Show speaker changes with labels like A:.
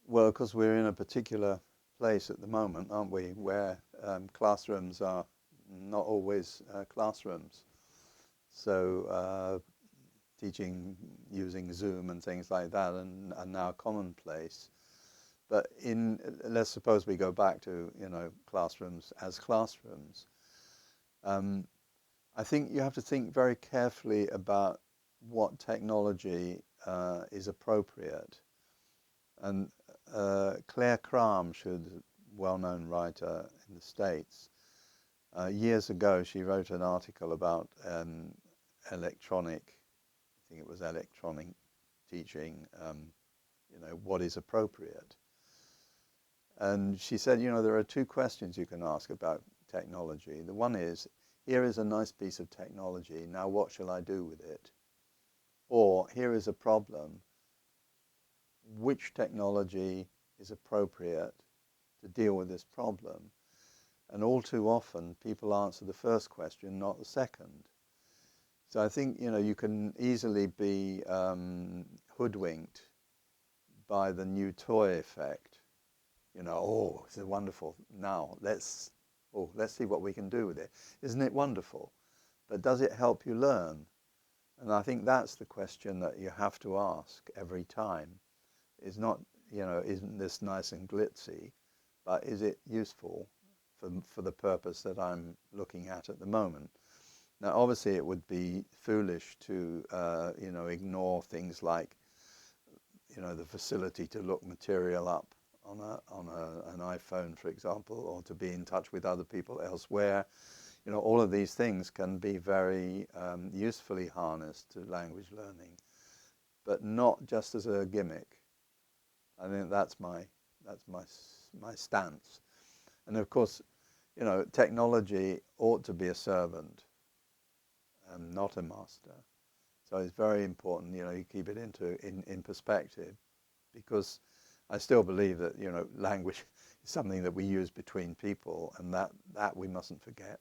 A: Well, because we're in a particular place at the moment, aren't we, where classrooms are not always classrooms. So teaching using Zoom and things like that are now commonplace. But let's suppose we go back to, classrooms as classrooms. Um, I think you have to think very carefully about what technology is appropriate. And Claire Cramshood, well-known writer in the States, years ago she wrote an article about electronic, I think it was electronic teaching, what is appropriate. And she said, there are two questions you can ask about technology. The one is, here is a nice piece of technology, now what shall I do with it? Or, here is a problem, which technology is appropriate to deal with this problem? And all too often, people answer the first question, not the second. So I think, you can easily be hoodwinked by the new toy effect. Oh, this is wonderful. Now, let's see what we can do with it. Isn't it wonderful? But does it help you learn? And I think that's the question that you have to ask every time. Is not, isn't this nice and glitzy, but is it useful for the purpose that I'm looking at the moment? Now, obviously, it would be foolish to, ignore things like, the facility to look material up on an iPhone, for example, or to be in touch with other people elsewhere. All of these things can be very usefully harnessed to language learning, but not just as a gimmick. I think that's my stance. And of course, technology ought to be a servant, not a master. So it's very important, you keep it in perspective, because I still believe that, language is something that we use between people, and that we mustn't forget.